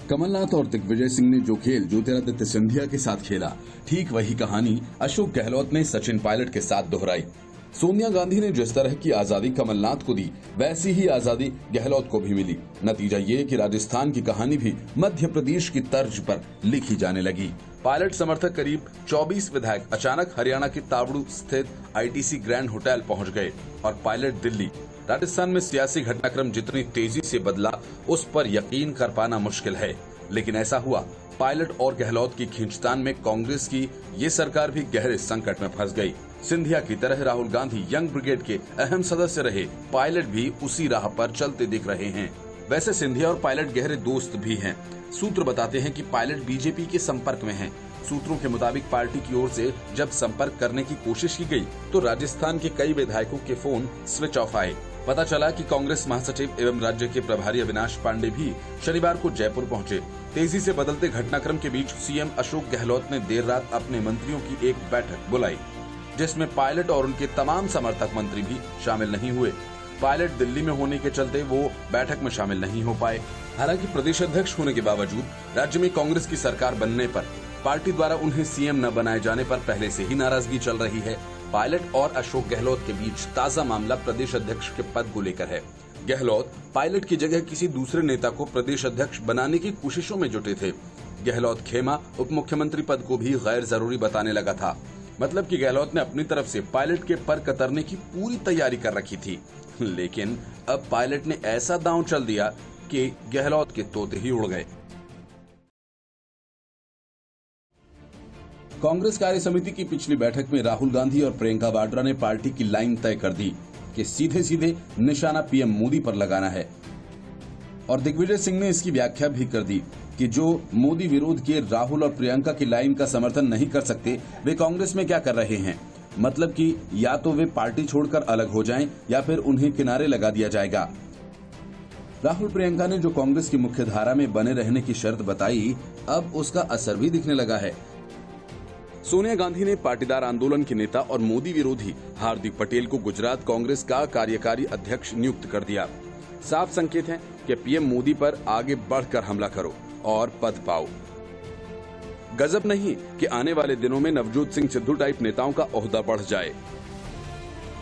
कमलनाथ और दिग्विजय सिंह ने जो खेल ज्योतिरादित्य सिंधिया के साथ खेला, ठीक वही कहानी अशोक गहलोत ने सचिन पायलट के साथ दोहराई। सोनिया गांधी ने जिस तरह की आजादी कमलनाथ को दी, वैसी ही आजादी गहलोत को भी मिली। नतीजा ये कि राजस्थान की कहानी भी मध्य प्रदेश की तर्ज पर लिखी जाने लगी। पायलट समर्थक करीब 24 विधायक अचानक हरियाणा के तावड़ू स्थित आईटीसी ग्रैंड होटल पहुंच गए और पायलट दिल्ली। राजस्थान में सियासी घटनाक्रम जितनी तेजी से बदला, उस पर यकीन कर पाना मुश्किल है, लेकिन ऐसा हुआ। पायलट और गहलोत की खींचतान में कांग्रेस की ये सरकार भी गहरे संकट में फंस गई। सिंधिया की तरह राहुल गांधी यंग ब्रिगेड के अहम सदस्य रहे, पायलट भी उसी राह पर चलते दिख रहे हैं। वैसे सिंधिया और पायलट गहरे दोस्त भी हैं। सूत्र बताते हैं कि पायलट बीजेपी के संपर्क में हैं। सूत्रों के मुताबिक पार्टी की ओर से जब संपर्क करने की कोशिश की गई तो राजस्थान के कई विधायकों के फोन स्विच ऑफ आए। पता चला कि कांग्रेस महासचिव एवं राज्य के प्रभारी अविनाश पांडे भी शनिवार को जयपुर पहुंचे। तेजी से बदलते घटनाक्रम के बीच सीएम अशोक गहलोत ने देर रात अपने मंत्रियों की एक बैठक बुलाई, जिसमें पायलट और उनके तमाम समर्थक मंत्री भी शामिल नहीं हुए। पायलट दिल्ली में होने के चलते वो बैठक में शामिल नहीं हो पाए। हालांकि प्रदेश अध्यक्ष होने के बावजूद राज्य में कांग्रेस की सरकार बनने पर पार्टी द्वारा उन्हें सीएम न बनाए जाने पर पहले से ही नाराजगी चल रही है। पायलट और अशोक गहलोत के बीच ताजा मामला प्रदेश अध्यक्ष के पद को लेकर है। गहलोत पायलट की जगह किसी दूसरे नेता को प्रदेश अध्यक्ष बनाने की कोशिशों में जुटे थे। गहलोत खेमा उप मुख्यमंत्री पद को भी गैर जरूरी बताने लगा था। मतलब कि गहलोत ने अपनी तरफ से पायलट के पर कतरने की पूरी तैयारी कर रखी थी, लेकिन अब पायलट ने ऐसा दांव चल दिया कि गहलोत के तोते ही उड़ गए। कांग्रेस कार्य समिति की पिछली बैठक में राहुल गांधी और प्रियंका वाड्रा ने पार्टी की लाइन तय कर दी कि सीधे सीधे निशाना पीएम मोदी पर लगाना है, और दिग्विजय सिंह ने इसकी व्याख्या भी कर दी कि जो मोदी विरोध के राहुल और प्रियंका की लाइन का समर्थन नहीं कर सकते, वे कांग्रेस में क्या कर रहे हैं। मतलब कि या तो वे पार्टी छोड़कर अलग हो जाएं या फिर उन्हें किनारे लगा दिया जाएगा। राहुल प्रियंका ने जो कांग्रेस की मुख्य धारा में बने रहने की शर्त बताई, अब उसका असर भी दिखने लगा है। सोनिया गांधी ने पाटीदार आंदोलन के नेता और मोदी विरोधी हार्दिक पटेल को गुजरात कांग्रेस का कार्यकारी अध्यक्ष नियुक्त कर दिया। साफ संकेत है कि पीएम मोदी पर आगे बढ़कर हमला करो और पद पाओ। गजब नहीं कि आने वाले दिनों में नवजोत सिंह सिद्धू टाइप नेताओं का ओहदा बढ़ जाए।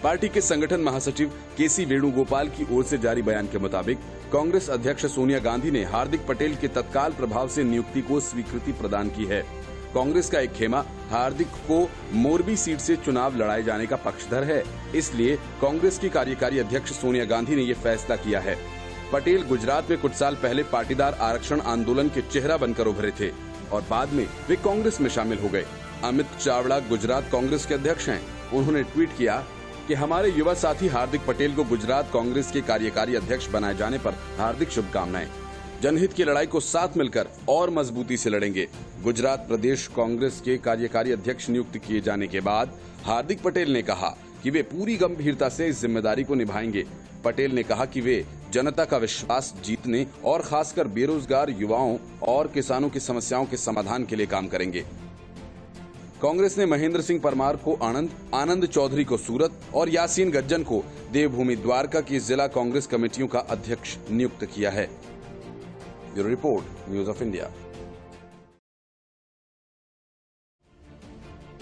पार्टी के संगठन महासचिव केसी वेणुगोपाल की ओर से जारी बयान के मुताबिक कांग्रेस अध्यक्ष सोनिया गांधी ने हार्दिक पटेल के तत्काल प्रभाव से नियुक्ति को स्वीकृति प्रदान की है। कांग्रेस का एक खेमा हार्दिक को मोरबी सीट से चुनाव लड़ाए जाने का पक्षधर है, इसलिए कांग्रेस की कार्यकारी अध्यक्ष सोनिया गांधी ने ये फैसला किया है। पटेल गुजरात में कुछ साल पहले पाटीदार आरक्षण आंदोलन के चेहरा बनकर उभरे थे और बाद में वे कांग्रेस में शामिल हो गए। अमित चावड़ा गुजरात कांग्रेस के अध्यक्ष हैं। उन्होंने ट्वीट किया कि हमारे युवा साथी हार्दिक पटेल को गुजरात कांग्रेस के कार्यकारी अध्यक्ष बनाए जाने पर हार्दिक शुभकामनाएं। जनहित की लड़ाई को साथ मिलकर और मजबूती से लड़ेंगे। गुजरात प्रदेश कांग्रेस के कार्यकारी अध्यक्ष नियुक्त किए जाने के बाद हार्दिक पटेल ने कहा कि वे पूरी गंभीरता से इस जिम्मेदारी को निभाएंगे। पटेल ने कहा कि वे जनता का विश्वास जीतने और खासकर बेरोजगार युवाओं और किसानों की समस्याओं के समाधान के लिए काम करेंगे। कांग्रेस ने महेंद्र सिंह परमार को आणंद, आनंद चौधरी को सूरत और यासीन गज्जन को देवभूमि द्वारका की जिला कांग्रेस कमेटियों का अध्यक्ष नियुक्त किया है। Bureau report, news of India.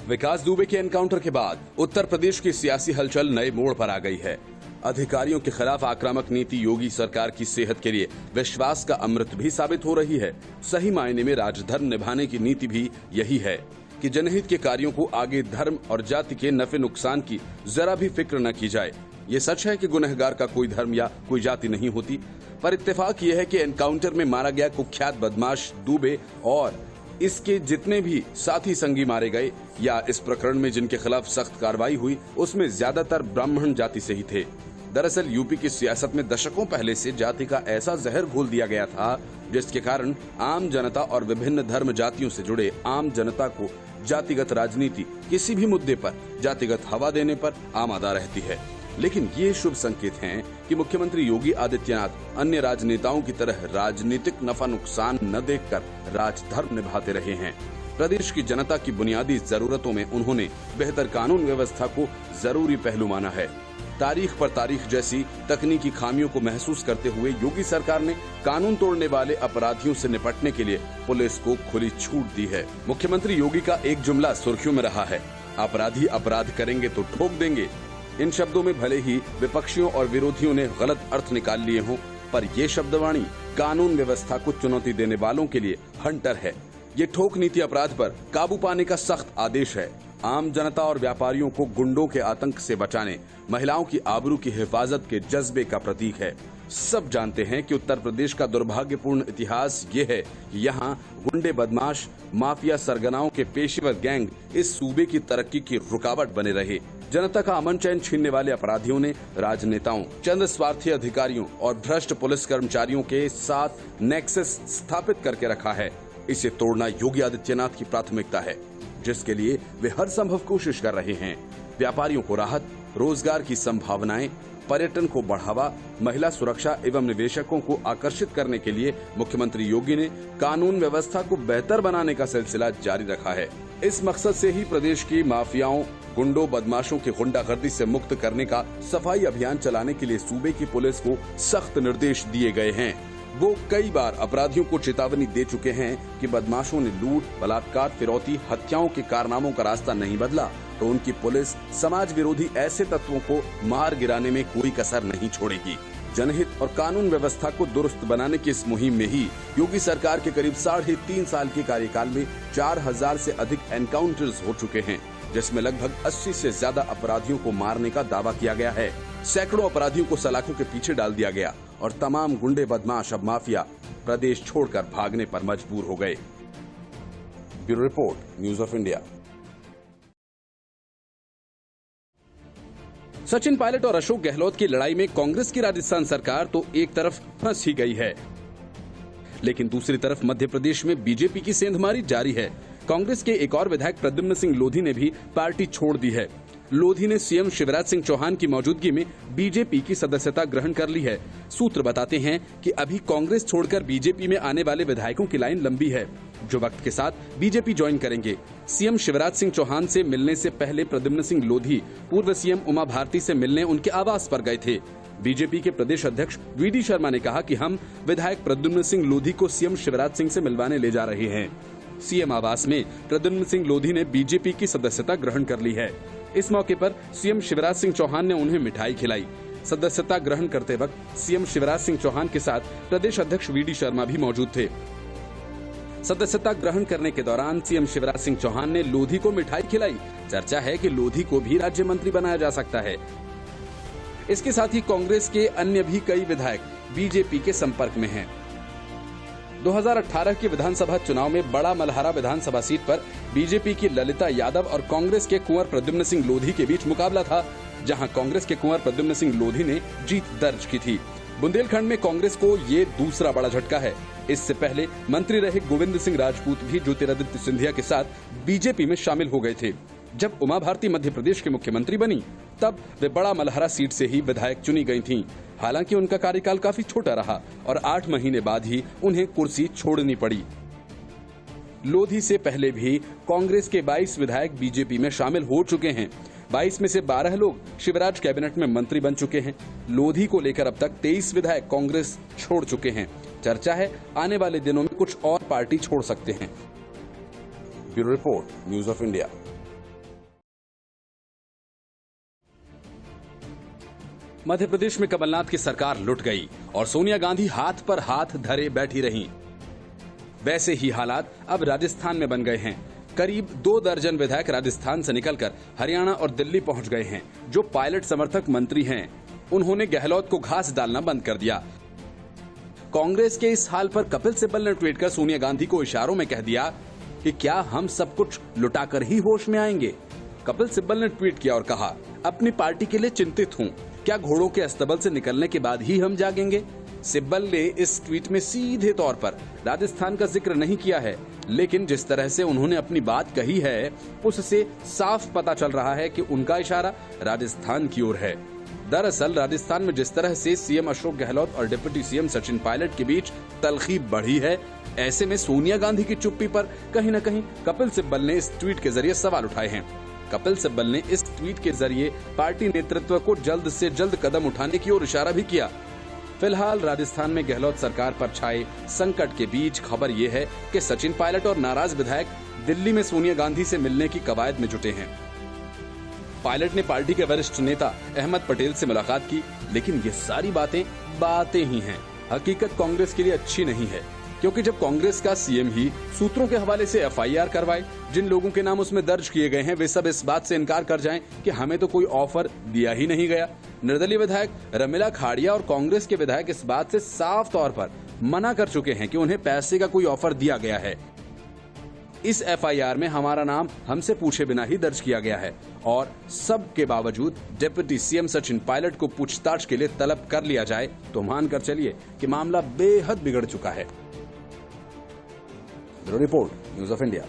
Vikas Dubey के एनकाउंटर के बाद उत्तर प्रदेश की सियासी हलचल नए मोड़ पर आ गई है। अधिकारियों के खिलाफ आक्रामक नीति योगी सरकार की सेहत के लिए विश्वास का अमृत भी साबित हो रही है। सही मायने में राजधर्म निभाने की नीति भी यही है कि जनहित के कार्यों को आगे धर्म और जाति के नफे नुकसान की जरा भी फिक्र न की जाए। ये सच है कि गुनहगार का कोई धर्म या कोई जाति नहीं होती, पर इत्तेफाक यह है कि एनकाउंटर में मारा गया कुख्यात बदमाश दुबे और इसके जितने भी साथी संगी मारे गए या इस प्रकरण में जिनके खिलाफ सख्त कार्रवाई हुई, उसमें ज्यादातर ब्राह्मण जाति से ही थे। दरअसल यूपी की सियासत में दशकों पहले से जाति का ऐसा जहर घोल दिया गया था, जिसके कारण आम जनता और विभिन्न धर्म जातियों से जुड़े आम जनता को जातिगत राजनीति किसी भी मुद्दे पर जातिगत हवा देने पर आमादा रहती है। लेकिन ये शुभ संकेत हैं कि मुख्यमंत्री योगी आदित्यनाथ अन्य राजनेताओं की तरह राजनीतिक नफा नुकसान न देखकर राजधर्म निभाते रहे हैं। प्रदेश की जनता की बुनियादी जरूरतों में उन्होंने बेहतर कानून व्यवस्था को जरूरी पहलू माना है। तारीख पर तारीख जैसी तकनीकी खामियों को महसूस करते हुए योगी सरकार ने कानून तोड़ने वाले अपराधियों से निपटने के लिए पुलिस को खुली छूट दी है। मुख्यमंत्री योगी का एक जुमला सुर्खियों में रहा है, अपराधी अपराध करेंगे तो ठोक देंगे। इन शब्दों में भले ही विपक्षियों और विरोधियों ने गलत अर्थ निकाल लिए हों, पर ये शब्दवाणी कानून व्यवस्था को चुनौती देने वालों के लिए हंटर है। ये ठोक नीति अपराध पर काबू पाने का सख्त आदेश है। आम जनता और व्यापारियों को गुंडों के आतंक से बचाने, महिलाओं की आबरू की हिफाजत के जज्बे का प्रतीक है। सब जानते हैं कि उत्तर प्रदेश का दुर्भाग्यपूर्ण इतिहास ये है कि यहाँ गुंडे, बदमाश, माफिया सरगनाओं के पेशेवर गैंग इस सूबे की तरक्की की रुकावट बने रहे। जनता का अमन चैन छीनने वाले अपराधियों ने राजनेताओं, चंद स्वार्थी अधिकारियों और भ्रष्ट पुलिस कर्मचारियों के साथ नेक्सस स्थापित करके रखा है। इसे तोड़ना योगी आदित्यनाथ की प्राथमिकता है, जिसके लिए वे हर संभव कोशिश कर रहे हैं। व्यापारियों को राहत, रोजगार की संभावनाएं, पर्यटन को बढ़ावा, महिला सुरक्षा एवं निवेशकों को आकर्षित करने के लिए मुख्यमंत्री योगी ने कानून व्यवस्था को बेहतर बनाने का सिलसिला जारी रखा है। इस मकसद से ही प्रदेश की माफियाओं, गुंडों, बदमाशों की गुंडागर्दी से मुक्त करने का सफाई अभियान चलाने के लिए सूबे की पुलिस को सख्त निर्देश दिए गए हैं। वो कई बार अपराधियों को चेतावनी दे चुके हैं कि बदमाशों ने लूट, बलात्कार, फिरौती, हत्याओं के कारनामों का रास्ता नहीं बदला तो उनकी पुलिस समाज विरोधी ऐसे तत्वों को मार गिराने में कोई कसर नहीं छोड़ेगी। जनहित और कानून व्यवस्था को दुरुस्त बनाने की इस मुहिम में ही योगी सरकार के करीब 3.5 साल के कार्यकाल में 4000 से अधिक एनकाउंटर्स हो चुके हैं, जिसमें लगभग 80 से ज्यादा अपराधियों को मारने का दावा किया गया है। सैकड़ों अपराधियों को सलाखों के पीछे डाल दिया गया और तमाम गुंडे, बदमाश अब माफिया प्रदेश छोड़कर भागने पर मजबूर हो गए। Bureau report, news of India. Sachin Pilot और अशोक गहलोत की लड़ाई में कांग्रेस की राजस्थान सरकार तो एक तरफ फंस ही गई है, लेकिन दूसरी तरफ मध्य प्रदेश में बीजेपी की सेंधमारी जारी है। कांग्रेस के एक और विधायक प्रद्युम्न सिंह लोधी ने भी पार्टी छोड़ दी है। लोधी ने सीएम शिवराज सिंह चौहान की मौजूदगी में बीजेपी की सदस्यता ग्रहण कर ली है। सूत्र बताते हैं कि अभी कांग्रेस छोड़कर बीजेपी में आने वाले विधायकों की लाइन लंबी है, जो वक्त के साथ बीजेपी ज्वाइन करेंगे। सीएम शिवराज सिंह चौहान से मिलने से पहले प्रद्युम्न सिंह लोधी पूर्व सीएम उमा भारती से मिलने उनके आवास पर गए थे। बीजेपी के प्रदेश अध्यक्ष वीडी शर्मा ने कहा कि हम विधायक प्रद्युम्न सिंह लोधी को सीएम शिवराज सिंह से मिलवाने ले जा रहे हैं। सीएम आवास में प्रद्युम्न सिंह लोधी ने बीजेपी की सदस्यता ग्रहण कर ली है। इस मौके पर सीएम शिवराज सिंह चौहान ने उन्हें मिठाई खिलाई। सदस्यता ग्रहण करते वक्त सीएम शिवराज सिंह चौहान के साथ प्रदेश अध्यक्ष वीडी शर्मा भी मौजूद थे। सदस्यता ग्रहण करने के दौरान सीएम शिवराज सिंह चौहान ने लोधी को मिठाई खिलाई। चर्चा है कि लोधी को भी राज्य मंत्री बनाया जा सकता है। इसके साथ ही कांग्रेस के अन्य भी कई विधायक बीजेपी के संपर्क में हैं। 2018 के विधानसभा चुनाव में बड़ा मल्हारा विधानसभा सीट पर बीजेपी की ललिता यादव और कांग्रेस के कुंवर प्रद्युम्न सिंह लोधी के बीच मुकाबला था, जहां कांग्रेस के कुंवर प्रद्युम्न सिंह लोधी ने जीत दर्ज की थी। बुंदेलखंड में कांग्रेस को ये दूसरा बड़ा झटका है। इससे पहले मंत्री रहे गोविंद सिंह राजपूत भी ज्योतिरादित्य सिंधिया के साथ बीजेपी में शामिल हो गए थे। जब उमा भारती मध्य प्रदेश के मुख्यमंत्री बनी, तब वे बड़ा मल्हारा सीट से ही विधायक चुनी गई थीं। हालांकि उनका कार्यकाल काफी छोटा रहा और 8 महीने बाद ही उन्हें कुर्सी छोड़नी पड़ी। लोधी से पहले भी कांग्रेस के 22 विधायक बीजेपी में शामिल हो चुके हैं। 22 में से 12 लोग शिवराज कैबिनेट में मंत्री बन चुके हैं। लोधी को लेकर अब तक 23 विधायक कांग्रेस छोड़ चुके हैं। चर्चा है आने वाले दिनों में कुछ और पार्टी छोड़ सकते हैं। Bureau report, news of India. Madhya Pradesh में कमलनाथ की सरकार लुट गई और सोनिया गांधी हाथ पर हाथ धरे बैठी रहीं। वैसे ही हालात अब राजस्थान में बन गए हैं। करीब 2 दर्जन विधायक राजस्थान से निकलकर हरियाणा और दिल्ली पहुंच गए हैं। जो पायलट समर्थक मंत्री हैं, उन्होंने गहलोत को घास डालना बंद कर दिया। कांग्रेस के इस हाल पर कपिल सिब्बल ने ट्वीट कर सोनिया गांधी को इशारों में कह दिया कि क्या हम सब कुछ लुटाकर ही होश में आएंगे। कपिल सिब्बल ने ट्वीट किया और कहा, अपनी पार्टी के लिए चिंतित हूं, क्या घोड़ों के अस्तबल से निकलने के बाद ही हम जागेंगे। सिब्बल ने इस ट्वीट में सीधे तौर पर राजस्थान का जिक्र नहीं किया है, लेकिन जिस तरह से उन्होंने अपनी बात कही है, उससे साफ पता चल रहा है कि उनका इशारा राजस्थान की ओर है। दरअसल राजस्थान में जिस तरह से सीएम अशोक गहलोत और डिप्टी सीएम सचिन पायलट के बीच तलखी बढ़ी है, ऐसे में सोनिया गांधी की चुप्पी पर कहीं न कहीं कपिल सिब्बल ने इस ट्वीट के जरिए सवाल उठाए हैं। कपिल सिब्बल ने इस ट्वीट के जरिए पार्टी नेतृत्व को जल्द से जल्द कदम उठाने की ओर इशारा भी किया। फिलहाल राजस्थान में गहलोत सरकार पर छाए संकट के बीच खबर ये है कि सचिन पायलट और नाराज विधायक दिल्ली में सोनिया गांधी से मिलने की कवायद में जुटे हैं। पायलट ने पार्टी के वरिष्ठ नेता अहमद पटेल से मुलाकात की, लेकिन ये सारी बातें ही हैं। हकीकत कांग्रेस के लिए अच्छी नहीं है, क्योंकि जब कांग्रेस का सीएम ही सूत्रों के हवाले से एफआईआर करवाए, जिन लोगों के नाम उसमें दर्ज किए गए हैं वे सब इस बात से इनकार कर जाएं कि हमें तो कोई ऑफर दिया ही नहीं गया। निर्दलीय विधायक रमीला खाड़िया और कांग्रेस के विधायक इस बात से साफ तौर पर मना कर चुके हैं कि उन्हें पैसे का कोई ऑफर दिया गया है। इस एफआईआर में हमारा नाम हमसे पूछे बिना ही दर्ज किया गया है और सब के बावजूद डिप्टी सीएम सचिन पायलट को पूछताछ के लिए तलब कर लिया जाए तो मानकर चलिए कि मामला बेहद बिगड़ चुका है। Bureau report, news of India.